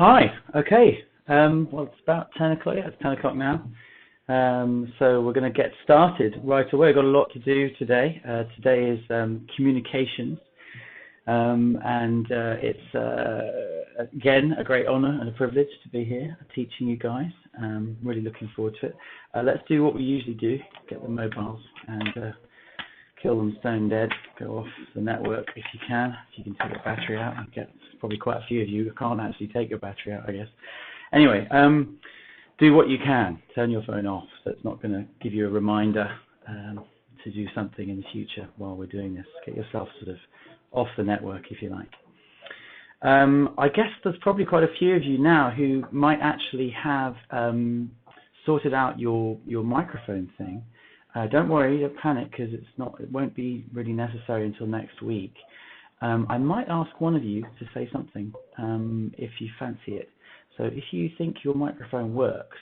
Hi. Okay. Well, it's about 10 o'clock. Yeah, it's 10 o'clock now. So we're going to get started right away. We've got a lot to do today. Today is communications. And it's, again, a great honor and a privilege to be here teaching you guys. Really looking forward to it. Let's do what we usually do, get the mobiles and kill them stone dead, go off the network if you can. If you can take your battery out, I get probably quite a few of you can't actually take your battery out, I guess. Anyway, do what you can. Turn your phone off, so it's not going to give you a reminder to do something in the future while we're doing this. Get yourself sort of off the network, if you like. I guess there's probably quite a few of you now who might actually have sorted out your microphone thing. Don't worry, don't panic, because it won't be really necessary until next week. I might ask one of you to say something if you fancy it. So if you think your microphone works,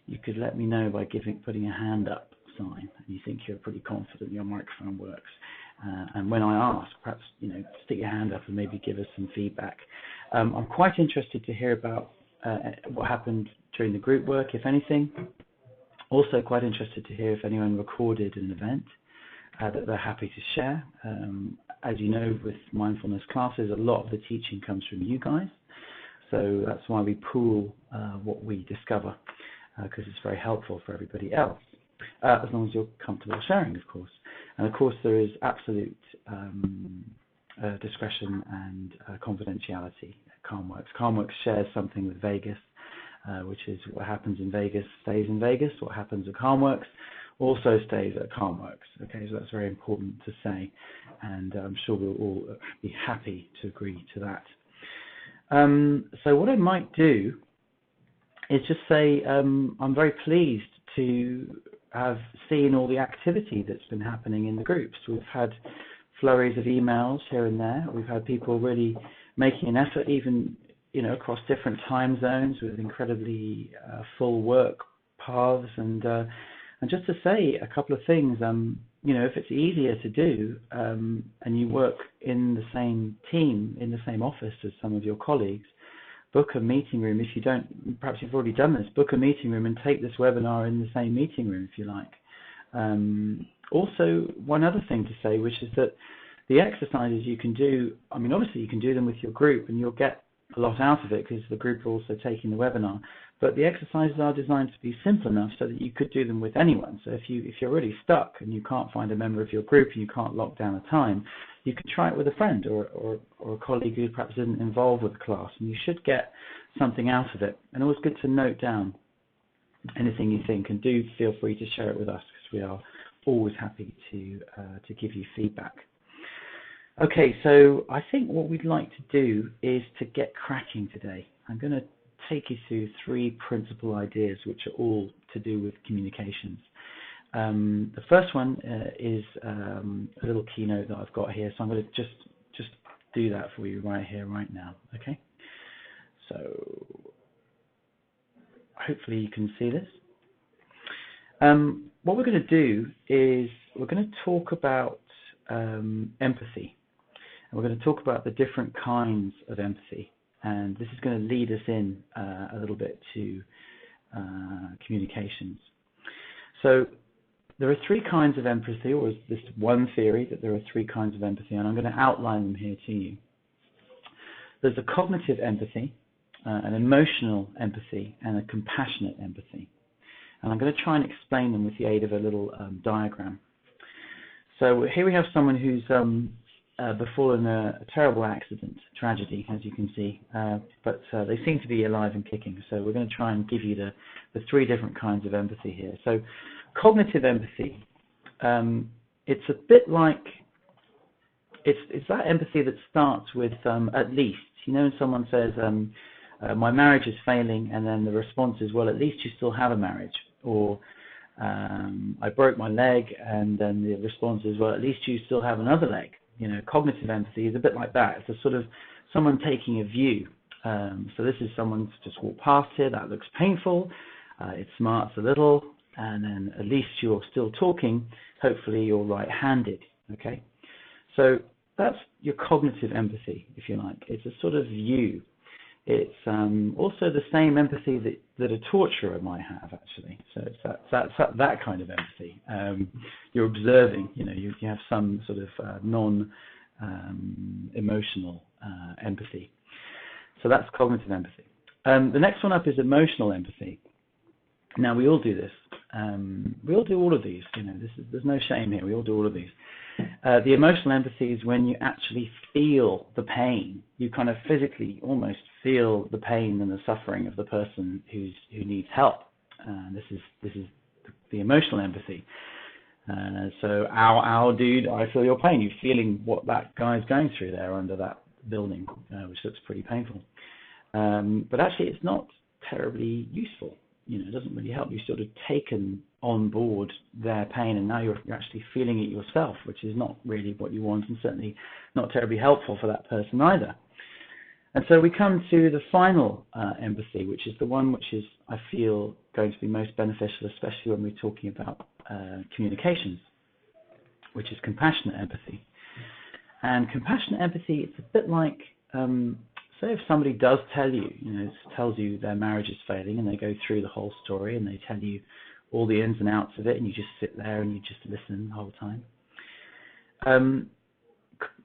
you could let me know by putting a hand up sign, and you think you're pretty confident your microphone works. And when I ask, perhaps stick your hand up and maybe give us some feedback. I'm quite interested to hear about what happened during the group work, if anything. Also quite interested to hear if anyone recorded an event that they're happy to share. As you know, with mindfulness classes, a lot of the teaching comes from you guys. So that's why we pool what we discover, because it's very helpful for everybody else, as long as you're comfortable sharing, of course. And of course, there is absolute discretion and confidentiality at Calmworks. Calmworks shares something with Vegas, which is what happens in Vegas stays in Vegas. What happens at Calmworks also stays at Calmworks. Okay, so that's very important to say, and I'm sure we'll all be happy to agree to that. So what I might do is just say I'm very pleased to have seen all the activity that's been happening in the groups. We've had flurries of emails here and there. We've had people really making an effort, even across different time zones with incredibly full work paths. And just to say a couple of things, if it's easier to do and you work in the same team, in the same office as some of your colleagues, book a meeting room. If you don't, perhaps you've already done this, book a meeting room and take this webinar in the same meeting room if you like. Also, one other thing to say, which is that the exercises you can do, obviously you can do them with your group and you'll get a lot out of it because the group are also taking the webinar, but the exercises are designed to be simple enough so that you could do them with anyone. So if you're really stuck and you can't find a member of your group and you can't lock down a time, you can try it with a friend or a colleague who perhaps isn't involved with the class, and you should get something out of it. And always good to note down anything you think, and do feel free to share it with us, because we are always happy to give you feedback. Okay, so I think what we'd like to do is to get cracking today. I'm going to take you through 3 principal ideas which are all to do with communications. The first one is a little keynote that I've got here, so I'm going to just do that for you right here, right now. Okay, so hopefully you can see this. What we're going to do is we're going to talk about empathy. And we're going to talk about the different kinds of empathy, and this is going to lead us in a little bit to communications. So there are 3 kinds of empathy, or is this one theory that there are 3 kinds of empathy, and I'm going to outline them here to you. There's a cognitive empathy, an emotional empathy, and a compassionate empathy. And I'm going to try and explain them with the aid of a little diagram. So here we have someone who's befallen a terrible accident, tragedy, as you can see, but they seem to be alive and kicking. So we're going to try and give you the 3 different kinds of empathy here. So cognitive empathy, it's a bit like, it's that empathy that starts with at least. When someone says, my marriage is failing, and then the response is, well, at least you still have a marriage. Or I broke my leg, and then the response is, well, at least you still have another leg. Cognitive empathy is a bit like that. It's a sort of someone taking a view. So this is someone's just walked past here. That looks painful. It smarts a little, and then at least you're still talking. Hopefully you're right-handed. Okay, so that's your cognitive empathy, if you like. It's a sort of view. It's also the same empathy that a torturer might have, actually. So it's that kind of empathy. You're observing, you have some sort of non-emotional empathy. So that's cognitive empathy. The next one up is emotional empathy. Now, we all do this. We all do all of these. There's no shame here. We all do all of these. The emotional empathy is when you actually feel the pain. You kind of physically almost feel the pain and the suffering of the person who needs help. This is the emotional empathy. So, ow, dude, I feel your pain. You're feeling what that guy's going through there under that building, which looks pretty painful. But actually, it's not terribly useful. It doesn't really help. You've sort of taken on board their pain, and now you're actually feeling it yourself, which is not really what you want, and certainly not terribly helpful for that person either. And so we come to the final empathy, which is the one which is, I feel, going to be most beneficial, especially when we're talking about communications, which is compassionate empathy. And compassionate empathy, it's a bit like, say if somebody does tells you their marriage is failing, and they go through the whole story and they tell you all the ins and outs of it, and you just sit there and you just listen the whole time.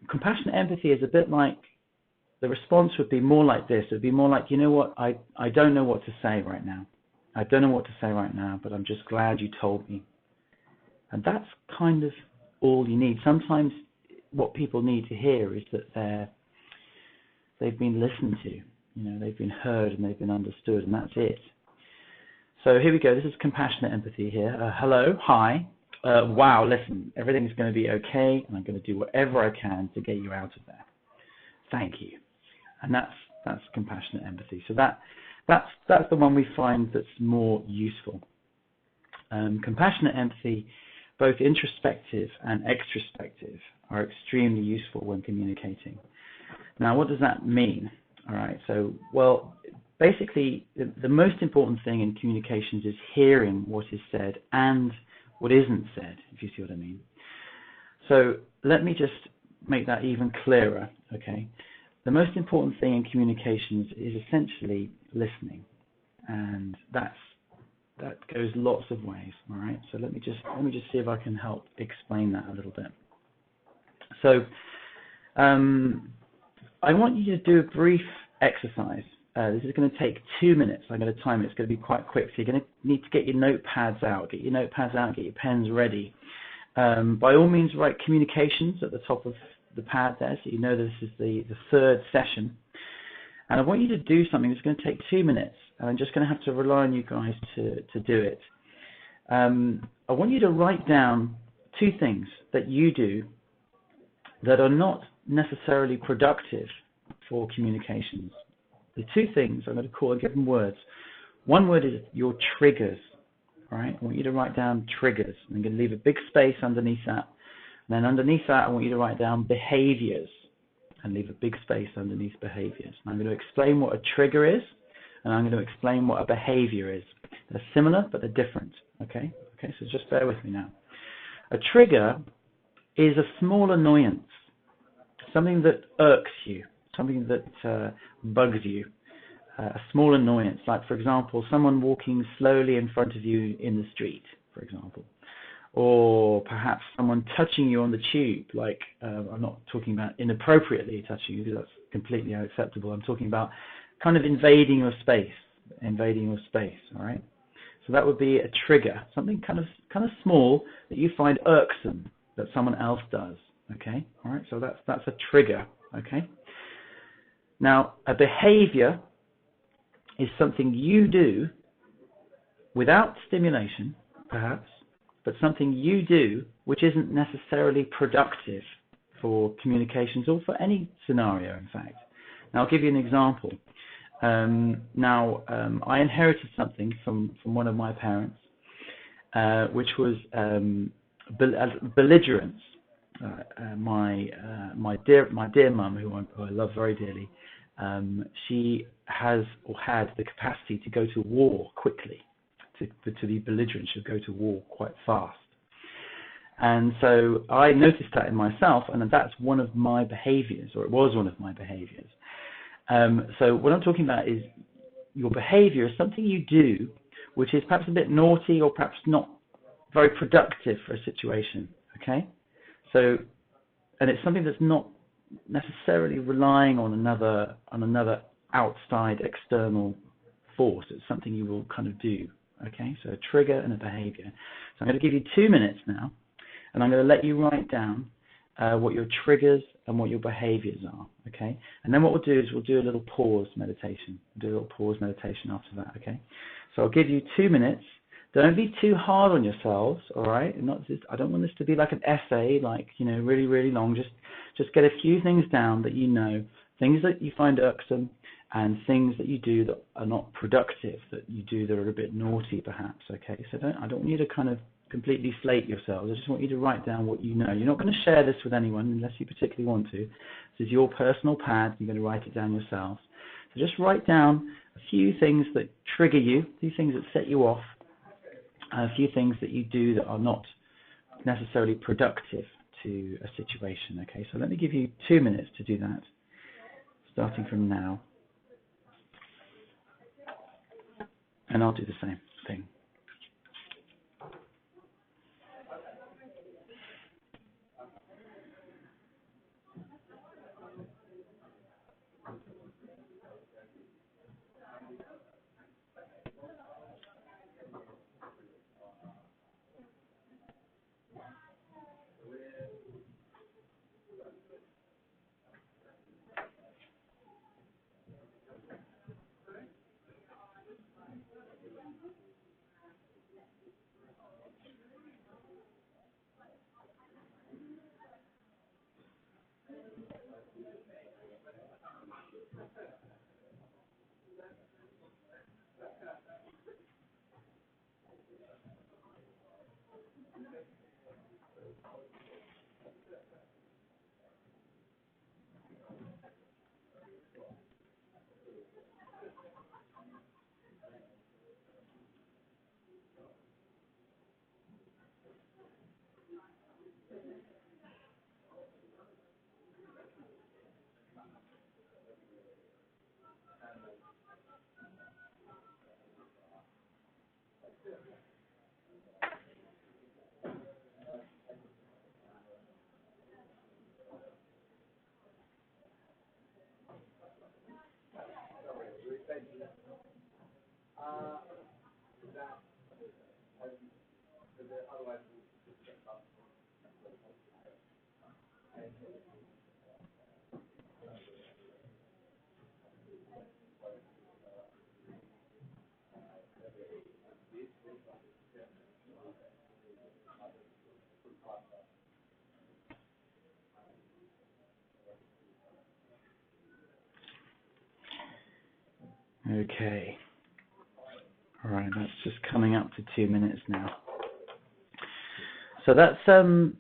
Compassionate empathy is a bit like, the response would be more like this. It would be more like, you know what, I don't know what to say right now. I don't know what to say right now, but I'm just glad you told me. And that's kind of all you need. Sometimes what people need to hear is that they've been listened to, they've been heard and they've been understood, and that's it. So here we go. This is compassionate empathy here. Hello, hi. Wow, listen, everything's going to be okay, and I'm going to do whatever I can to get you out of there. Thank you. And that's compassionate empathy. So that's the one we find that's more useful. Compassionate empathy, both introspective and extrospective, are extremely useful when communicating. Now, what does that mean? All right, so, well, basically, the most important thing in communications is hearing what is said and what isn't said, if you see what I mean. So let me just make that even clearer, okay? The most important thing in communications is essentially listening, and that goes lots of ways, all right? So let me just see if I can help explain that a little bit. So I want you to do a brief exercise. This is going to take 2 minutes. I'm going to time it. It's going to be quite quick. So you're going to need to get your notepads out. Get your pens ready. By all means, write communications at the top of the pad there, so you know this is the third session. And I want you to do something that's going to take 2 minutes. And I'm just going to have to rely on you guys to do it. I want you to write down 2 things that you do that are not necessarily productive for communications. The 2 things I'm going to give them words. One word is your triggers. All right? I want you to write down triggers. I'm going to leave a big space underneath that. And then underneath that, I want you to write down behaviors and leave a big space underneath behaviors. And I'm going to explain what a trigger is, and I'm going to explain what a behavior is. They're similar, but they're different. Okay, so just bear with me now. A trigger is a small annoyance, something that irks you, something that bugs you, a small annoyance, like, for example, someone walking slowly in front of you in the street, for example. Or perhaps someone touching you on the tube, like, I'm not talking about inappropriately touching you, because that's completely unacceptable. I'm talking about kind of invading your space, all right? So that would be a trigger, something kind of small that you find irksome that someone else does, okay? All right, so that's a trigger, okay? Now, a behavior is something you do without stimulation, perhaps, but something you do which isn't necessarily productive for communications or for any scenario, in fact. Now, I'll give you an example. I inherited something from one of my parents, which was belligerence. My dear mum, who I love very dearly, she has or had the capacity to go to war quickly. To be belligerent, she'll go to war quite fast. And so I noticed that in myself, and that's one of my behaviors, or it was one of my behaviors. So what I'm talking about is your behavior is something you do which is perhaps a bit naughty or perhaps not very productive for a situation, okay? So, and it's something that's not necessarily relying on another outside external force. It's something you will kind of do, okay? So a trigger and a behavior. So I'm going to give you 2 minutes now, and I'm going to let you write down what your triggers and what your behaviors are, okay? And then what we'll do is we'll do a little pause meditation. We'll do a little pause meditation after that, okay? So I'll give you 2 minutes. Don't be too hard on yourselves, all right? Not just, I don't want this to be like an essay, like, you know, really, really long. Just get a few things down that you know, things that you find irksome, and things that you do that are not productive, that you do that are a bit naughty, perhaps, okay? So I don't want you to kind of completely slate yourselves. I just want you to write down what you know. You're not going to share this with anyone unless you particularly want to. This is your personal pad. You're going to write it down yourselves. So just write down a few things that trigger you, a few things that set you off, a few things that you do that are not necessarily productive to a situation. Okay, so let me give you 2 minutes to do that, starting from now. And I'll do the same thing. Okay. All right, that's just coming up to 2 minutes now. So that's,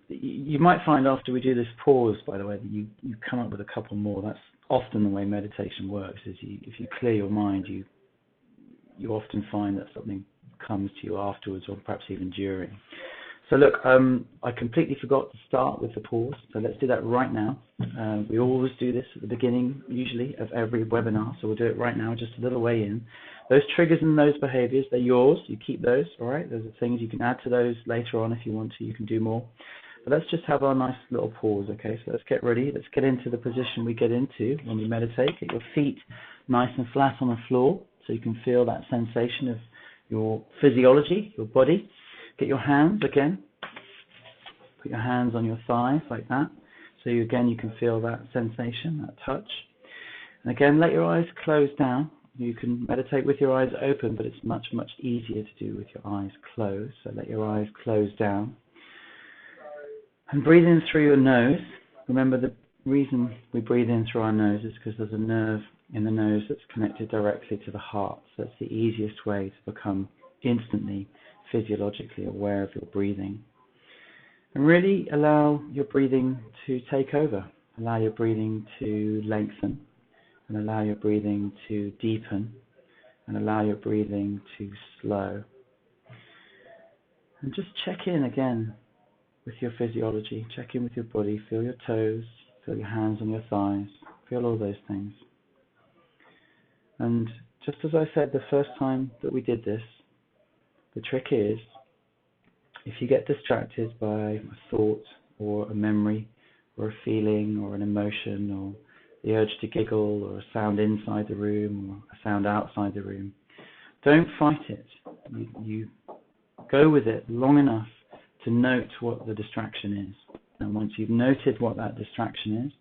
you might find after we do this pause, by the way, that you come up with a couple more. That's often the way meditation works, is if you clear your mind, you often find that something comes to you afterwards or perhaps even during. So look, I completely forgot to start with the pause, so let's do that right now. We always do this at the beginning, usually, of every webinar, so we'll do it right now, just a little way in. Those triggers and those behaviors, they're yours. You keep those, all right? Those are things you can add to those later on if you want to. You can do more. But let's just have our nice little pause, okay? So let's get ready. Let's get into the position we get into when we meditate. Get your feet nice and flat on the floor so you can feel that sensation of your physiology, your body. Get your hands again. Put your hands on your thighs like that. So you can feel that sensation, that touch. And again, let your eyes close down. You can meditate with your eyes open, but it's much, much easier to do with your eyes closed. So let your eyes close down. And breathe in through your nose. Remember, the reason we breathe in through our nose is because there's a nerve in the nose that's connected directly to the heart. So it's the easiest way to become instantly physiologically aware of your breathing. And really allow your breathing to take over. Allow your breathing to lengthen. And allow your breathing to deepen. And allow your breathing to slow. And just check in again with your physiology. Check in with your body. Feel your toes. Feel your hands on your thighs. Feel all those things. And just as I said the first time that we did this, the trick is, if you get distracted by a thought or a memory or a feeling or an emotion or the urge to giggle or a sound inside the room or a sound outside the room, don't fight it. You go with it long enough to note what the distraction is. And once you've noted what that distraction is,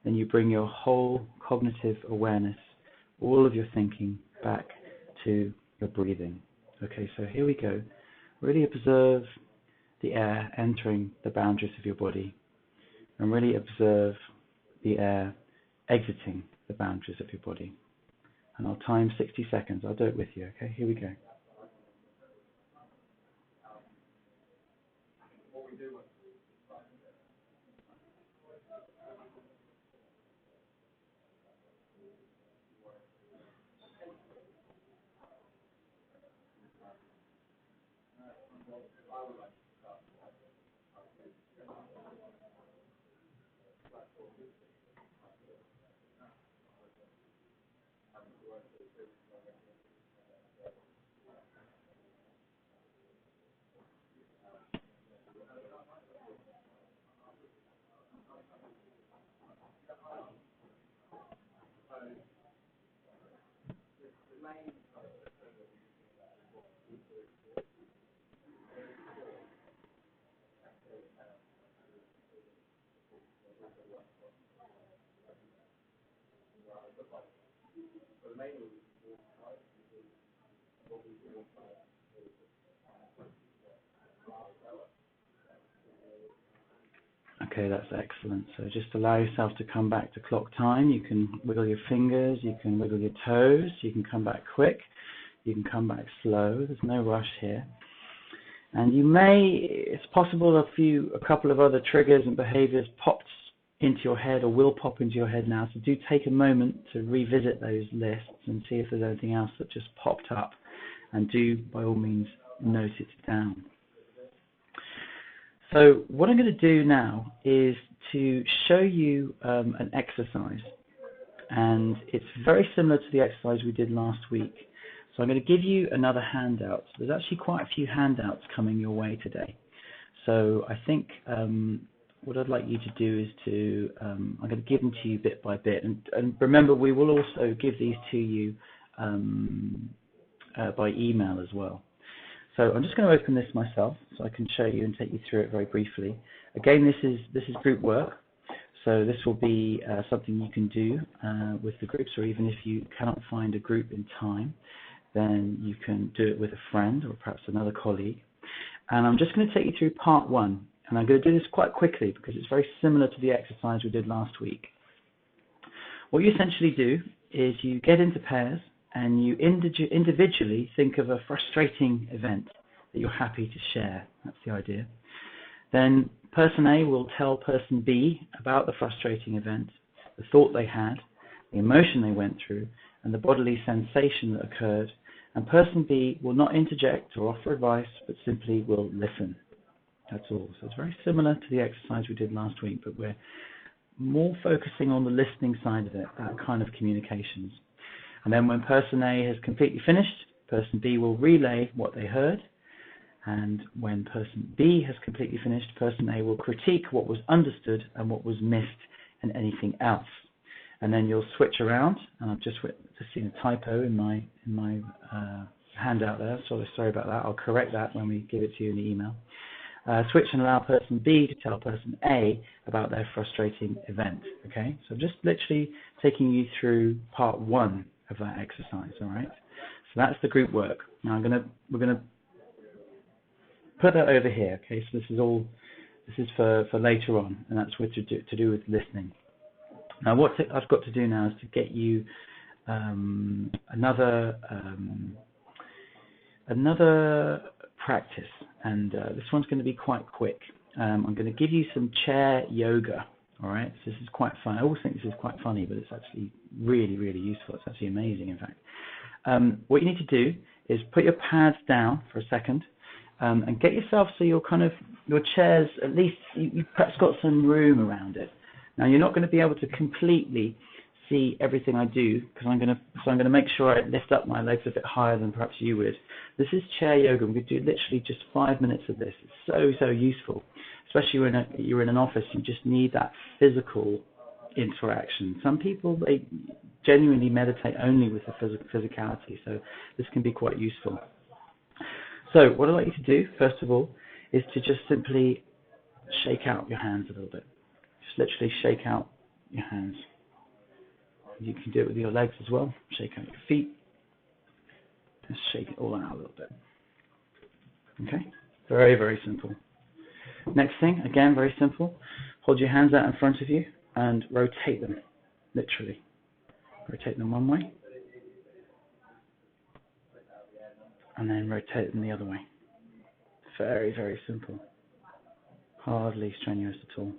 then you bring your whole cognitive awareness, all of your thinking, back to your breathing. Okay, so here we go. Really observe the air entering the boundaries of your body, and really observe the air exiting the boundaries of your body. And I'll time 60 seconds. I'll do it with you, okay? Here we go. Okay, that's excellent. So just allow yourself to come back to clock time. You can wiggle your fingers, you can wiggle your toes, you can come back quick, you can come back slow. There's no rush here. And you may, it's possible a couple of other triggers and behaviors popped into your head or will pop into your head now. So do take a moment to revisit those lists and see if there's anything else that just popped up. And do, by all means, note it down. So what I'm going to do now is to show you an exercise, and it's very similar to the exercise we did last week. So I'm going to give you another handout. There's actually quite a few handouts coming your way today. So I think what I'd like you to do is to, I'm going to give them to you bit by bit. And remember, we will also give these to you by email as well. So I'm just going to open this myself so I can show you and take you through it very briefly. Again, this is group work, so this will be something you can do with the groups, or even if you cannot find a group in time, then you can do it with a friend or perhaps another colleague. And I'm just going to take you through part one, and I'm going to do this quite quickly because it's very similar to the exercise we did last week. What you essentially do is you get into pairs, and you individually think of a frustrating event that you're happy to share. That's the idea. Then person A will tell person B about the frustrating event, the thought they had, the emotion they went through, and the bodily sensation that occurred. And person B will not interject or offer advice, but simply will listen. That's all. So it's very similar to the exercise we did last week, but we're more focusing on the listening side of it, that kind of communications. And then when person A has completely finished, person B will relay what they heard. And when person B has completely finished, person A will critique what was understood and what was missed and anything else. And then you'll switch around. And I've just seen a typo in my handout there. Sorry about that. I'll correct that when we give it to you in the email. Switch and allow person B to tell person A about their frustrating event. Okay, so I'm just literally taking you through part one of that exercise. All right, so that's the group work. Now we're gonna put that over here. Okay, so this is for later on, and that's to do with listening. Now what I've got to do now is to get you another practice, and this one's going to be quite quick. I'm going to give you some chair yoga. All right, so this is quite fun. I always think this is quite funny, but it's actually really, really useful. It's actually amazing, in fact. What you need to do is put your pads down for a second, and get yourself so your chair's, at least you perhaps got some room around it. Now you're not going to be able to completely see everything I do, because I'm going to make sure I lift up my legs a bit higher than perhaps you would. This is chair yoga. We could do literally just 5 minutes of this. It's so useful, especially when you're in an office. You just need that physical interaction. Some people, they genuinely meditate only with the physicality, so this can be quite useful. So what I'd like you to do, first of all, is to just simply shake out your hands a little bit. Just literally shake out your hands. You can do it with your legs as well. Shake out your feet. Just shake it all out a little bit. Okay? Very simple. Next thing, again, very simple. Hold your hands out in front of you and rotate them, literally. Rotate them one way. And then rotate them the other way. Very simple. Hardly strenuous at all.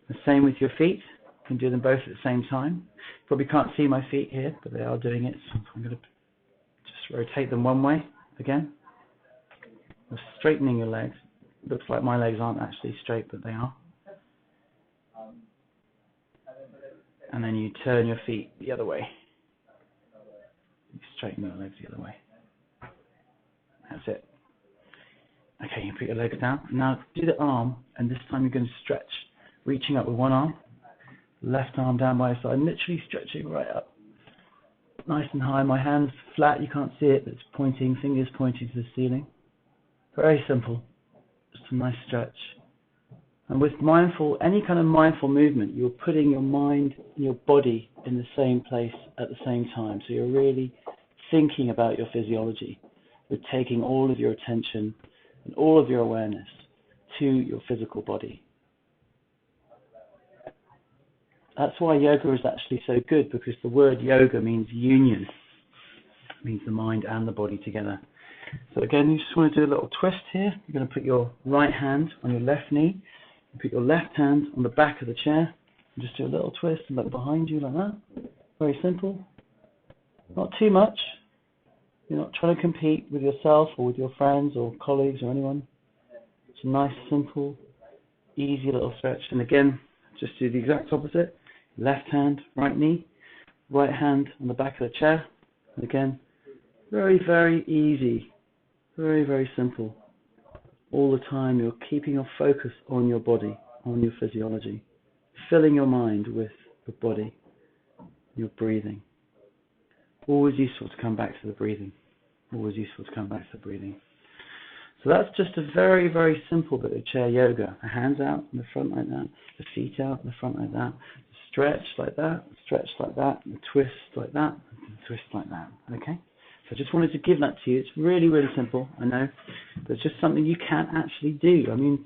The same with your feet. You can do them both at the same time. Probably can't see my feet here, but they are doing it. So I'm going to just rotate them one way again. You're straightening your legs. Looks like my legs aren't actually straight, but they are. And then you turn your feet the other way. You straighten your legs the other way. That's it. Okay, you put your legs down. Now do the arm, and this time you're going to stretch. Reaching up with one arm, left arm down by your side, literally stretching right up. Nice and high. My hand's flat, you can't see it, but it's pointing, fingers pointing to the ceiling. Very simple. Just a nice stretch. And with any kind of mindful movement, you're putting your mind and your body in the same place at the same time. So you're really thinking about your physiology. You're taking all of your attention and all of your awareness to your physical body. That's why yoga is actually so good, because the word yoga means union. It means the mind and the body together. So again, you just want to do a little twist here. You're going to put your right hand on your left knee. You put your left hand on the back of the chair. And just do a little twist and look behind you like that. Very simple. Not too much. You're not trying to compete with yourself or with your friends or colleagues or anyone. It's a nice, simple, easy little stretch. And again, just do the exact opposite. Left hand, right knee. Right hand on the back of the chair. And again, very easy. Very simple. All the time you're keeping your focus on your body, on your physiology. Filling your mind with your body, your breathing. Always useful to come back to the breathing. Always useful to come back to the breathing. So that's just a very simple bit of chair yoga. The hands out in the front like that, the feet out in the front like that, the stretch like that, the stretch like that, the twist like that, and the twist like that. Okay? So I just wanted to give that to you. It's really simple, I know, but it's just something you can actually do. I mean,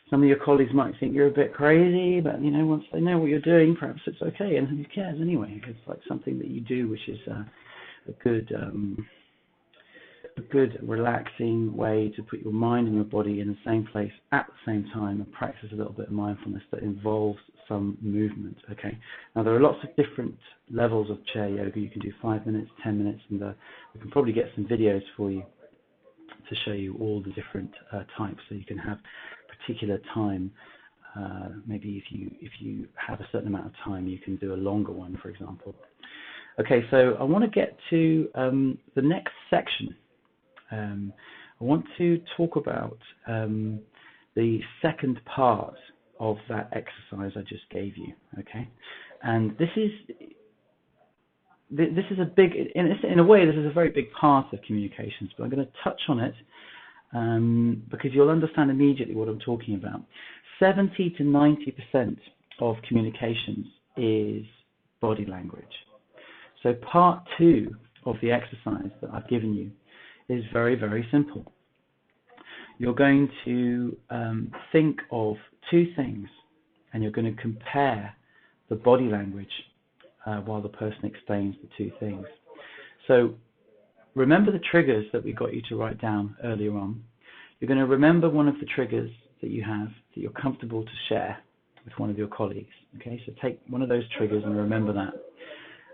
some of your colleagues might think you're a bit crazy, but you know, once they know what you're doing, perhaps it's okay, and who cares anyway? It's like something that you do, which is a good relaxing way to put your mind and your body in the same place at the same time and practice a little bit of mindfulness that involves some movement. Okay. Now there are lots of different levels of chair yoga. You can do 5 minutes, 10 minutes, and we can probably get some videos for you to show you all the different types, so you can have particular time. Maybe if you have a certain amount of time, you can do a longer one, for example. Okay, so I want to get to the next section. I want to talk about the second part of that exercise I just gave you. Okay, and this is a big, in a way, this is a very big part of communications, but I'm going to touch on it because you'll understand immediately what I'm talking about. 70 to 90% of communications is body language. So part 2 of the exercise that I've given you is very simple. You're going to think of 2 things, and you're going to compare the body language while the person explains the 2 things. So remember the triggers that we got you to write down earlier on. You're going to remember one of the triggers that you have that you're comfortable to share with one of your colleagues. Okay, so take one of those triggers and remember that.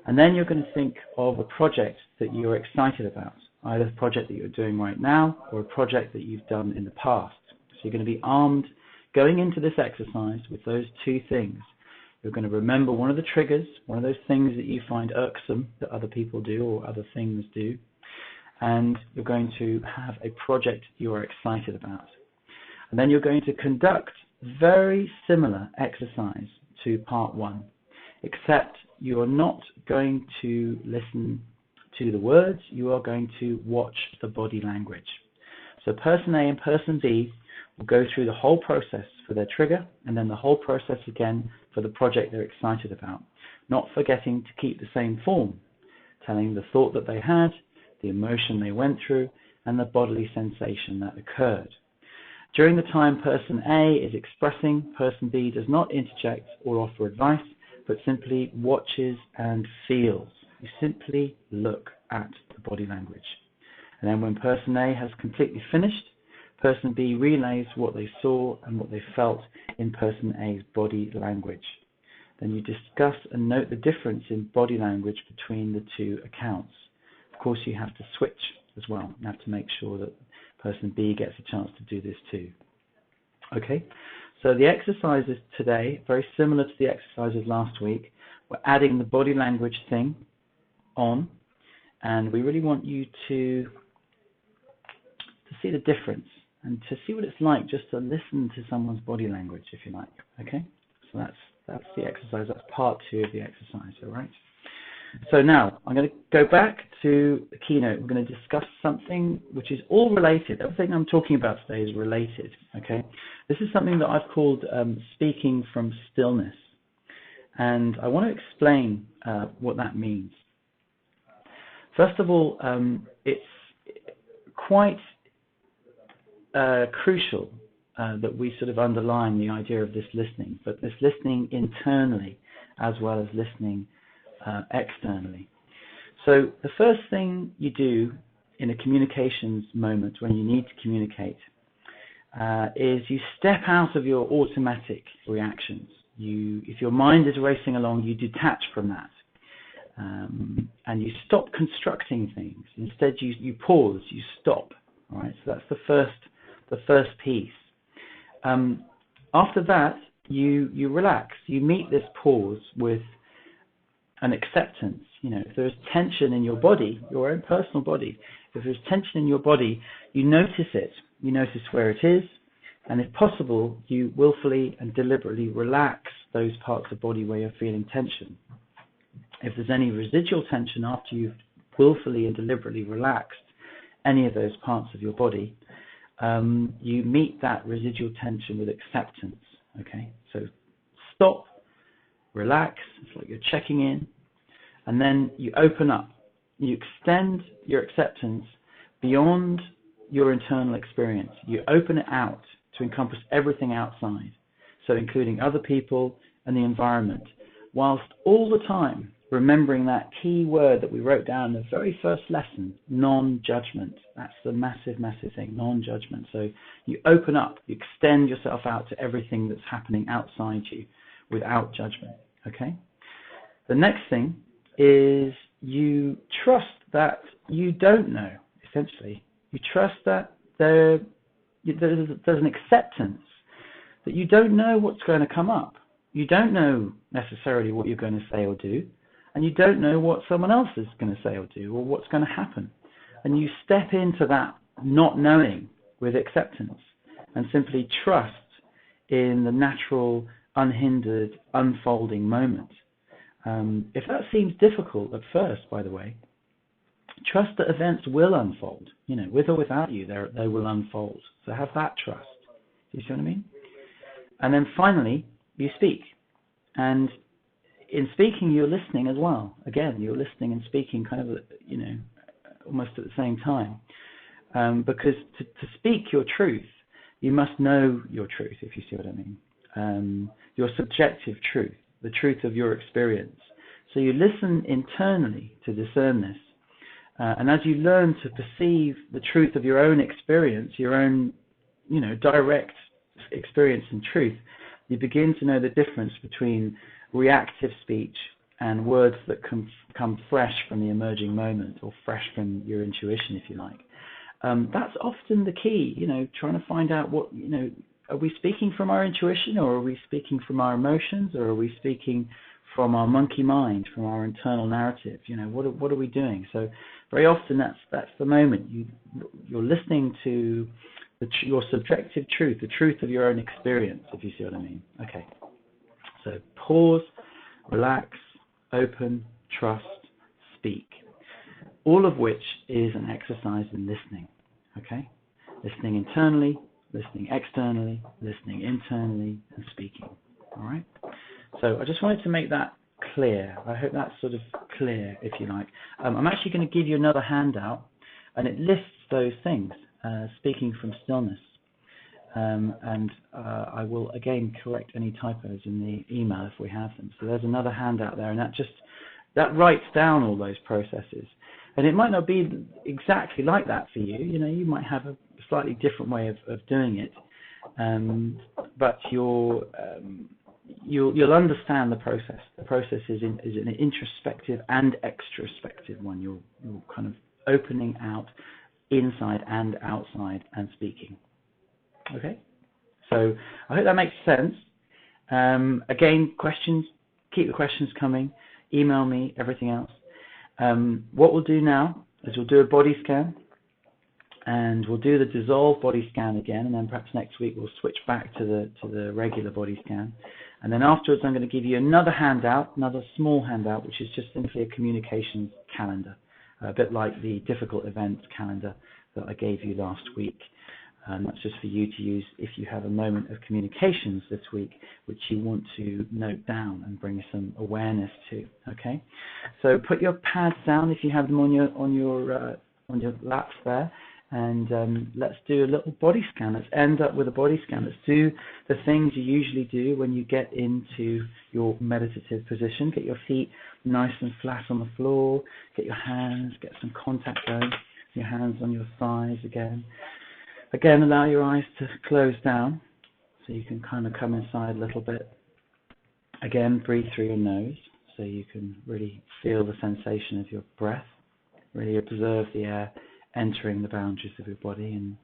And then you're going to think of a project that you're excited about, either a project that you're doing right now or a project that you've done in the past. So you're going to be armed going into this exercise with those 2 things. You're going to remember one of the triggers, one of those things that you find irksome that other people do or other things do, and you're going to have a project you're excited about. And then you're going to conduct very similar exercise to part 1, except you are not going to listen to the words, you are going to watch the body language. So person A and person B will go through the whole process for their trigger, and then the whole process again for the project they're excited about, not forgetting to keep the same form, telling the thought that they had, the emotion they went through, and the bodily sensation that occurred. During the time person A is expressing, person B does not interject or offer advice, but simply watches and feels. You simply look at the body language. And then when person A has completely finished, person B relays what they saw and what they felt in person A's body language. Then you discuss and note the difference in body language between the two accounts. Of course, you have to switch as well. You have to make sure that person B gets a chance to do this too. Okay, so the exercises today, very similar to the exercises last week. We're adding the body language thing on, and we really want you to see the difference and to see what it's like just to listen to someone's body language, if you like. Okay, so that's the exercise. That's part 2 of the exercise. All right. So now I'm going to go back to the keynote. We're going to discuss something which is all related. Everything I'm talking about today is related. Okay, this is something that I've called speaking from stillness, and I want to explain what that means. First of all, it's quite crucial that we sort of underline the idea of this listening, but this listening internally as well as listening externally. So the first thing you do in a communications moment when you need to communicate is you step out of your automatic reactions. If your mind is racing along, you detach from that. And you stop constructing things. Instead, you pause, you stop. All right, so that's the first piece. After that, you relax. You meet this pause with an acceptance. You know, if there's tension in your body, your own personal body, if there's tension in your body, you notice it. You notice where it is, and if possible, you willfully and deliberately relax those parts of the body where you're feeling tension. If there's any residual tension after you've willfully and deliberately relaxed any of those parts of your body, you meet that residual tension with acceptance. Okay, so stop, relax, it's like you're checking in, and then you open up. You extend your acceptance beyond your internal experience. You open it out to encompass everything outside, so including other people and the environment, whilst all the time remembering that key word that we wrote down in the very first lesson, non-judgment. That's the massive, massive thing, non-judgment. So you open up, you extend yourself out to everything that's happening outside you without judgment, okay? The next thing is you trust that you don't know, essentially. You trust that there's an acceptance that you don't know what's going to come up. You don't know necessarily what you're going to say or do, and you don't know what someone else is going to say or do, or what's going to happen. And you step into that not knowing with acceptance and simply trust in the natural, unhindered, unfolding moment. If that seems difficult at first, by the way, trust that events will unfold. You know, with or without you, they will unfold. So have that trust. Do you see what I mean? And then finally, you speak. And in speaking, you're listening as well. Again, you're listening and speaking kind of, you know, almost at the same time. Because to speak your truth, you must know your truth, if you see what I mean. Your subjective truth, the truth of your experience. So you listen internally to discern this. And as you learn to perceive the truth of your own experience, your own, you know, direct experience and truth, you begin to know the difference between reactive speech and words that come fresh from the emerging moment, or fresh from your intuition, if you like. That's often the key, you know, trying to find out what, you know, are we speaking from our intuition, or are we speaking from our emotions, or are we speaking from our monkey mind, from our internal narrative? What are we doing? So very often that's the moment you're listening to your subjective truth, the truth of your own experience, if you see what I mean. Okay. So pause, relax, open, trust, speak. All of which is an exercise in listening. Okay? Listening internally, listening externally, listening internally, and speaking. All right? So I just wanted to make that clear. I hope that's sort of clear, if you like. I'm actually going to give you another handout, and it lists those things, speaking from stillness. And I will, again, correct any typos in the email if we have them. So there's another handout there, and that writes down all those processes. And it might not be exactly like that for you. You might have a slightly different way of doing it. But you'll understand the process. The process is an introspective and extrospective one. You're kind of opening out inside and outside and speaking. Okay? So I hope that makes sense. Again, questions, keep the questions coming. Email me, everything else. What we'll do now is we'll do a body scan, and we'll do the dissolve body scan again, and then perhaps next week we'll switch back to the regular body scan. And then afterwards I'm going to give you another handout, another small handout, which is just simply a communications calendar, a bit like the difficult events calendar that I gave you last week. That's just for you to use if you have a moment of communications this week which you want to note down and bring some awareness to. Okay, so put your pads down if you have them on your laps there, and let's do a little body scan. Let's end up with a body scan. Let's do the things you usually do when you get into your meditative position. Get your feet nice and flat on the floor. Get your hands, get some contact going. Your hands on your thighs again. Again, allow your eyes to close down so you can kind of come inside a little bit. Again, breathe through your nose so you can really feel the sensation of your breath. Really observe the air entering the boundaries of your body, and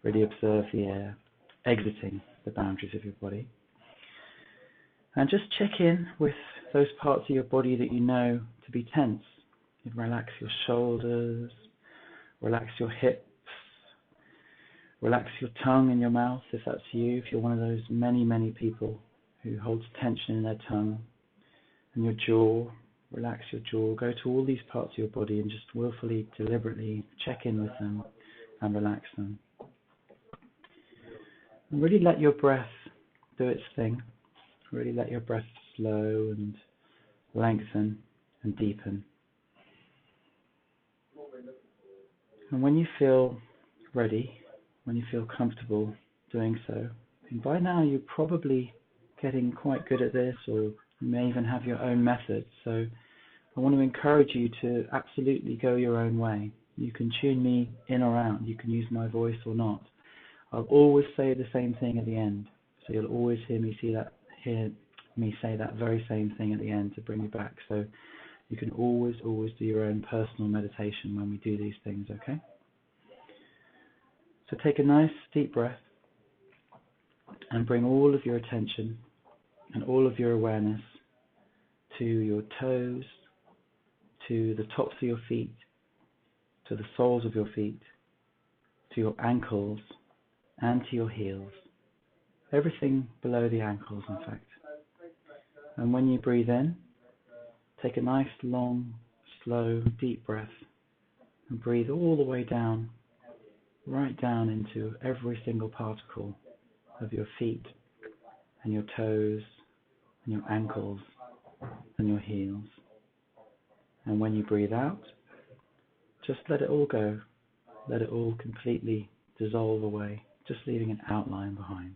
really observe the air exiting the boundaries of your body. And just check in with those parts of your body that you know to be tense. You relax your shoulders, relax your hips, relax your tongue in your mouth if that's you, if you're one of those many, many people who holds tension in their tongue. And your jaw, relax your jaw. Go to all these parts of your body and just willfully, deliberately check in with them and relax them. And really let your breath do its thing. Really let your breath slow and lengthen and deepen. And when you feel ready, when you feel comfortable doing so, and by now you're probably getting quite good at this, or you may even have your own methods, so I want to encourage you to absolutely go your own way. You can tune me in or out, you can use my voice or not. I'll always say the same thing at the end, so you'll always hear me say that very same thing at the end to bring you back. So you can always do your own personal meditation when we do these things, okay? So take a nice deep breath and bring all of your attention and all of your awareness to your toes, to the tops of your feet, to the soles of your feet, to your ankles and to your heels. Everything below the ankles, in fact. And when you breathe in, take a nice long, slow, deep breath and breathe all the way down, right down into every single particle of your feet and your toes and your ankles and your heels. And when you breathe out, just let it all go. Let it all completely dissolve away, just leaving an outline behind.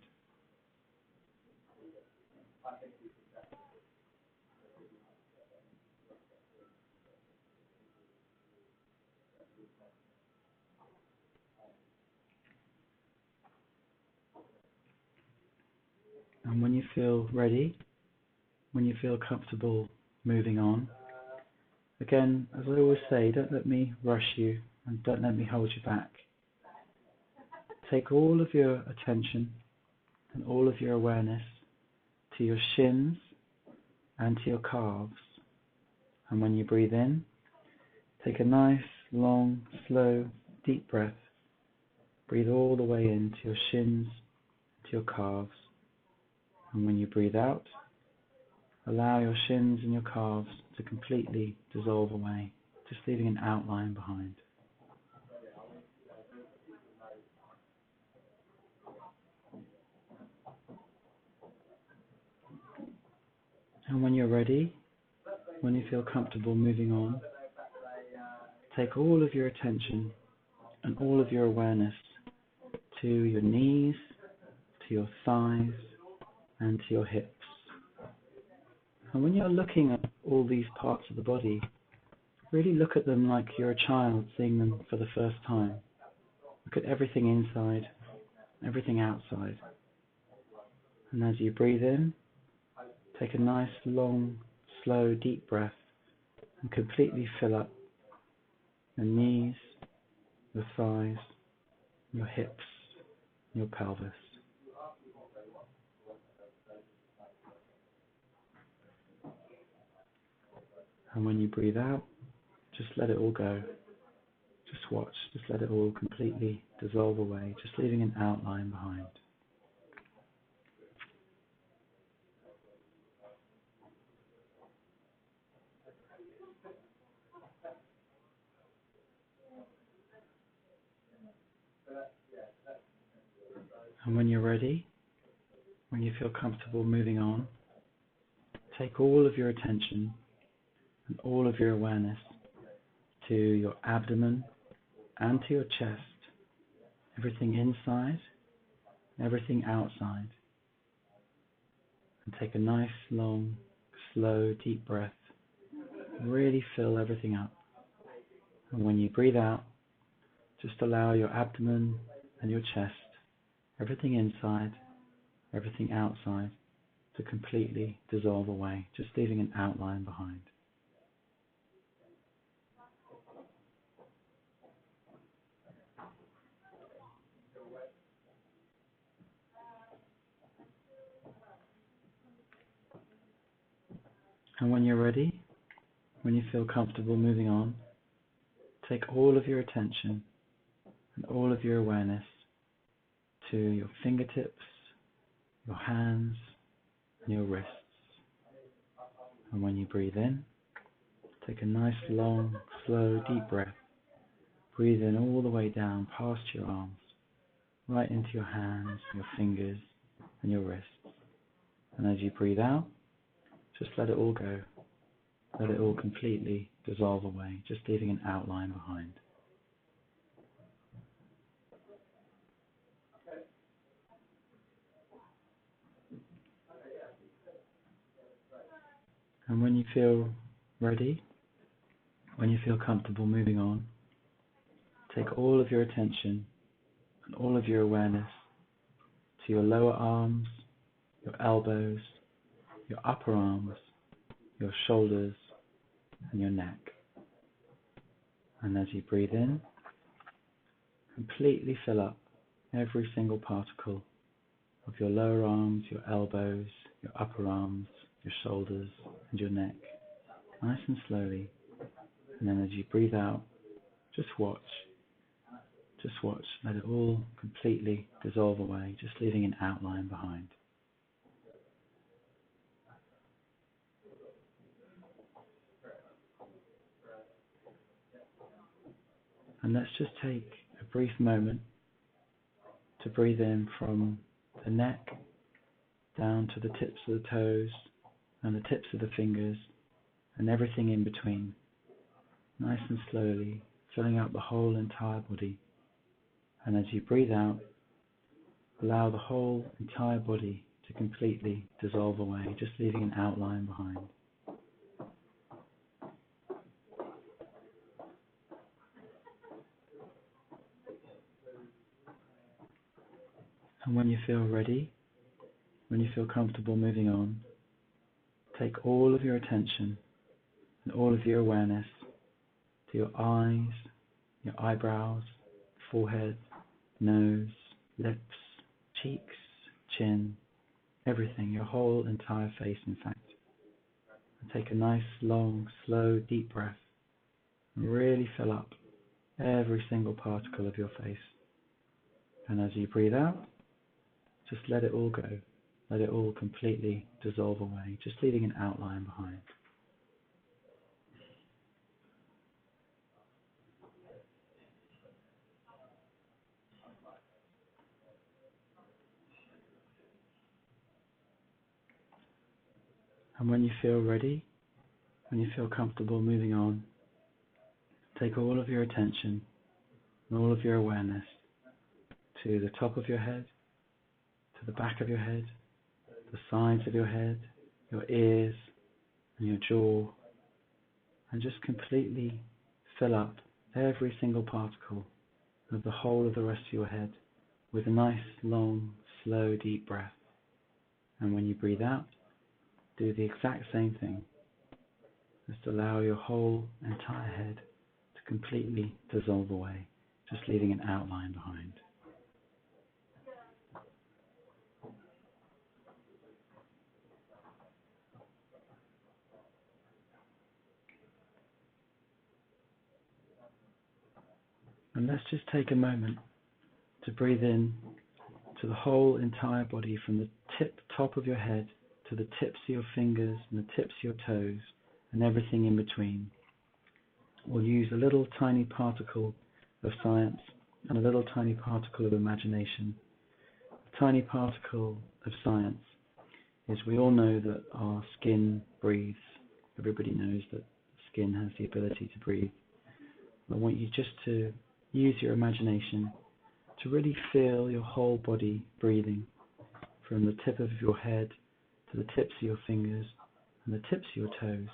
And when you feel ready, when you feel comfortable moving on, again, as I always say, don't let me rush you and don't let me hold you back. Take all of your attention and all of your awareness to your shins and to your calves. And when you breathe in, take a nice, long, slow, deep breath. Breathe all the way into your shins, to your calves. And when you breathe out, allow your shins and your calves to completely dissolve away, just leaving an outline behind. And when you're ready, when you feel comfortable moving on, take all of your attention and all of your awareness to your knees, to your thighs, and to your hips. And when you're looking at all these parts of the body, really look at them like you're a child seeing them for the first time. Look at everything inside, everything outside. And as you breathe in, take a nice, long, slow, deep breath and completely fill up your knees, your thighs, your hips, your pelvis. And when you breathe out, just let it all go. Just watch, just let it all completely dissolve away, just leaving an outline behind. And when you're ready, when you feel comfortable moving on, take all of your attention and all of your awareness to your abdomen and to your chest, everything inside, everything outside. And take a nice, long, slow, deep breath. Really fill everything up. And when you breathe out, just allow your abdomen and your chest, everything inside, everything outside, to completely dissolve away, just leaving an outline behind. And when you're ready, when you feel comfortable moving on, take all of your attention and all of your awareness to your fingertips, your hands, and your wrists. And when you breathe in, take a nice, long, slow, deep breath. Breathe in all the way down past your arms, right into your hands, your fingers, and your wrists. And as you breathe out, just let it all go. Let it all completely dissolve away, just leaving an outline behind. And when you feel ready, when you feel comfortable moving on, take all of your attention and all of your awareness to your lower arms, your elbows, your upper arms, your shoulders, and your neck. And as you breathe in, completely fill up every single particle of your lower arms, your elbows, your upper arms, your shoulders, and your neck, nice and slowly. And then as you breathe out, just watch, let it all completely dissolve away, just leaving an outline behind. And let's just take a brief moment to breathe in from the neck down to the tips of the toes and the tips of the fingers and everything in between, nice and slowly, filling up the whole entire body. And as you breathe out, allow the whole entire body to completely dissolve away, just leaving an outline behind. And when you feel ready, when you feel comfortable moving on, take all of your attention and all of your awareness to your eyes, your eyebrows, forehead, nose, lips, cheeks, chin, everything, your whole entire face, in fact. And take a nice, long, slow, deep breath and really fill up every single particle of your face. And as you breathe out, just let it all go. Let it all completely dissolve away, just leaving an outline behind. And when you feel ready, when you feel comfortable moving on, take all of your attention and all of your awareness to the top of your head, to the back of your head, the sides of your head, your ears, and your jaw, and just completely fill up every single particle of the whole of the rest of your head with a nice, long, slow, deep breath. And when you breathe out, do the exact same thing. Just allow your whole entire head to completely dissolve away, just leaving an outline behind. And let's just take a moment to breathe in to the whole entire body, from the top of your head to the tips of your fingers and the tips of your toes and everything in between. We'll use a little tiny particle of science and a little tiny particle of imagination. A tiny particle of science is, we all know that our skin breathes. Everybody knows that skin has the ability to breathe. I want you just to use your imagination to really feel your whole body breathing, from the tip of your head to the tips of your fingers and the tips of your toes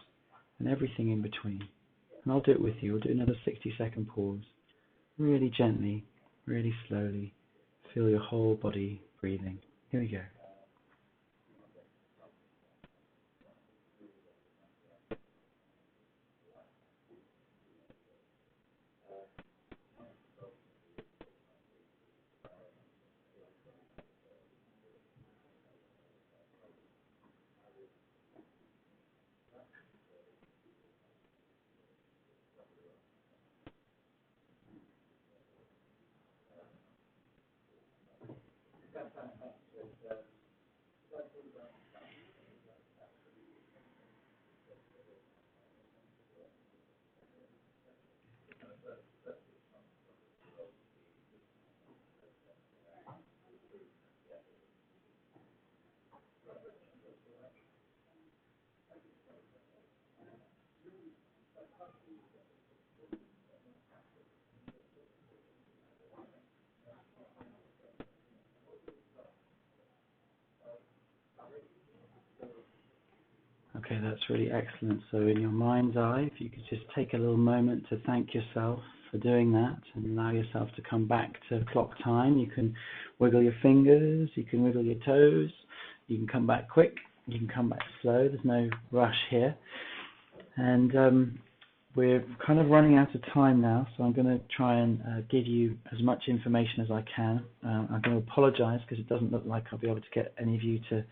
and everything in between. And I'll do it with you. We'll do another 60-second pause. Really gently, really slowly, feel your whole body breathing. Here we go. Okay, that's really excellent. So in your mind's eye, if you could just take a little moment to thank yourself for doing that and allow yourself to come back to clock time. You can wiggle your fingers, you can wiggle your toes, you can come back quick, you can come back slow. There's no rush here. And we're kind of running out of time now, so I'm going to try and give you as much information as I can. I'm going to apologize because it doesn't look like I'll be able to get any of you to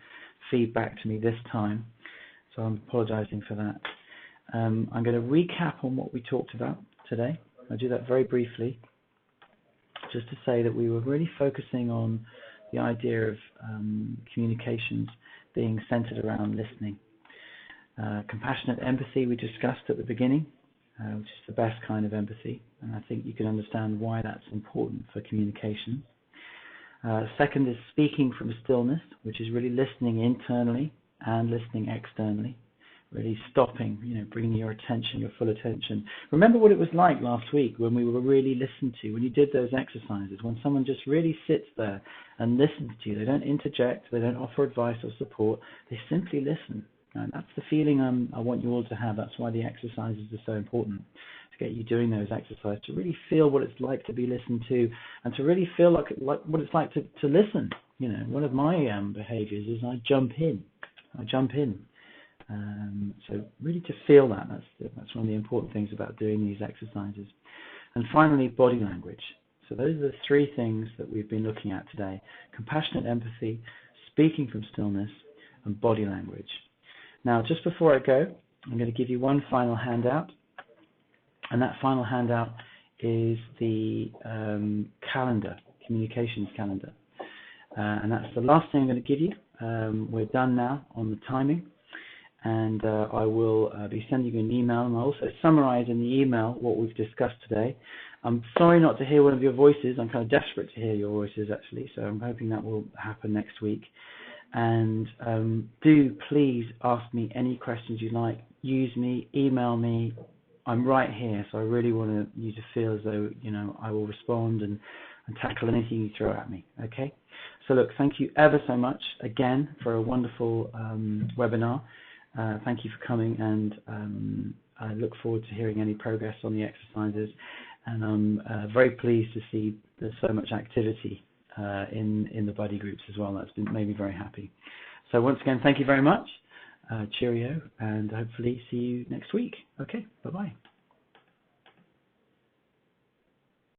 feed back to me this time. So I'm apologizing for that. I'm going to recap on what we talked about today. I'll do that very briefly, just to say that we were really focusing on the idea of communications being centered around listening. Compassionate empathy we discussed at the beginning, which is the best kind of empathy, and I think you can understand why that's important for communication. Second is speaking from stillness, which is really listening internally and listening externally, really stopping, bringing your attention, your full attention. Remember what it was like last week when we were really listened to, when you did those exercises, when someone just really sits there and listens to you. They don't interject, they don't offer advice or support, they simply listen. And that's the feeling I want you all to have. That's why the exercises are so important, to get you doing those exercises, to really feel what it's like to be listened to, and to really feel like what it's like to listen. One of my behaviors is I jump in. So really to feel that, that's one of the important things about doing these exercises. And finally, body language. So those are the three things that we've been looking at today: compassionate empathy, speaking from stillness, and body language. Now, just before I go, I'm going to give you one final handout, and that final handout is the calendar, communications calendar. And that's the last thing I'm going to give you. We're done now on the timing, and I will be sending you an email, and I'll also summarize in the email what we've discussed today. I'm sorry not to hear one of your voices. I'm kind of desperate to hear your voices, actually, so I'm hoping that will happen next week. And do please ask me any questions you like. Use me, email me. I'm right here, so I really want you to feel as though, you know, I will respond and tackle anything you throw at me, okay? So look, thank you ever so much again for a wonderful webinar. Thank you for coming, and I look forward to hearing any progress on the exercises. And I'm very pleased to see there's so much activity in the buddy groups as well. That's made me very happy. So once again, thank you very much. Cheerio, and hopefully see you next week. Okay, bye-bye.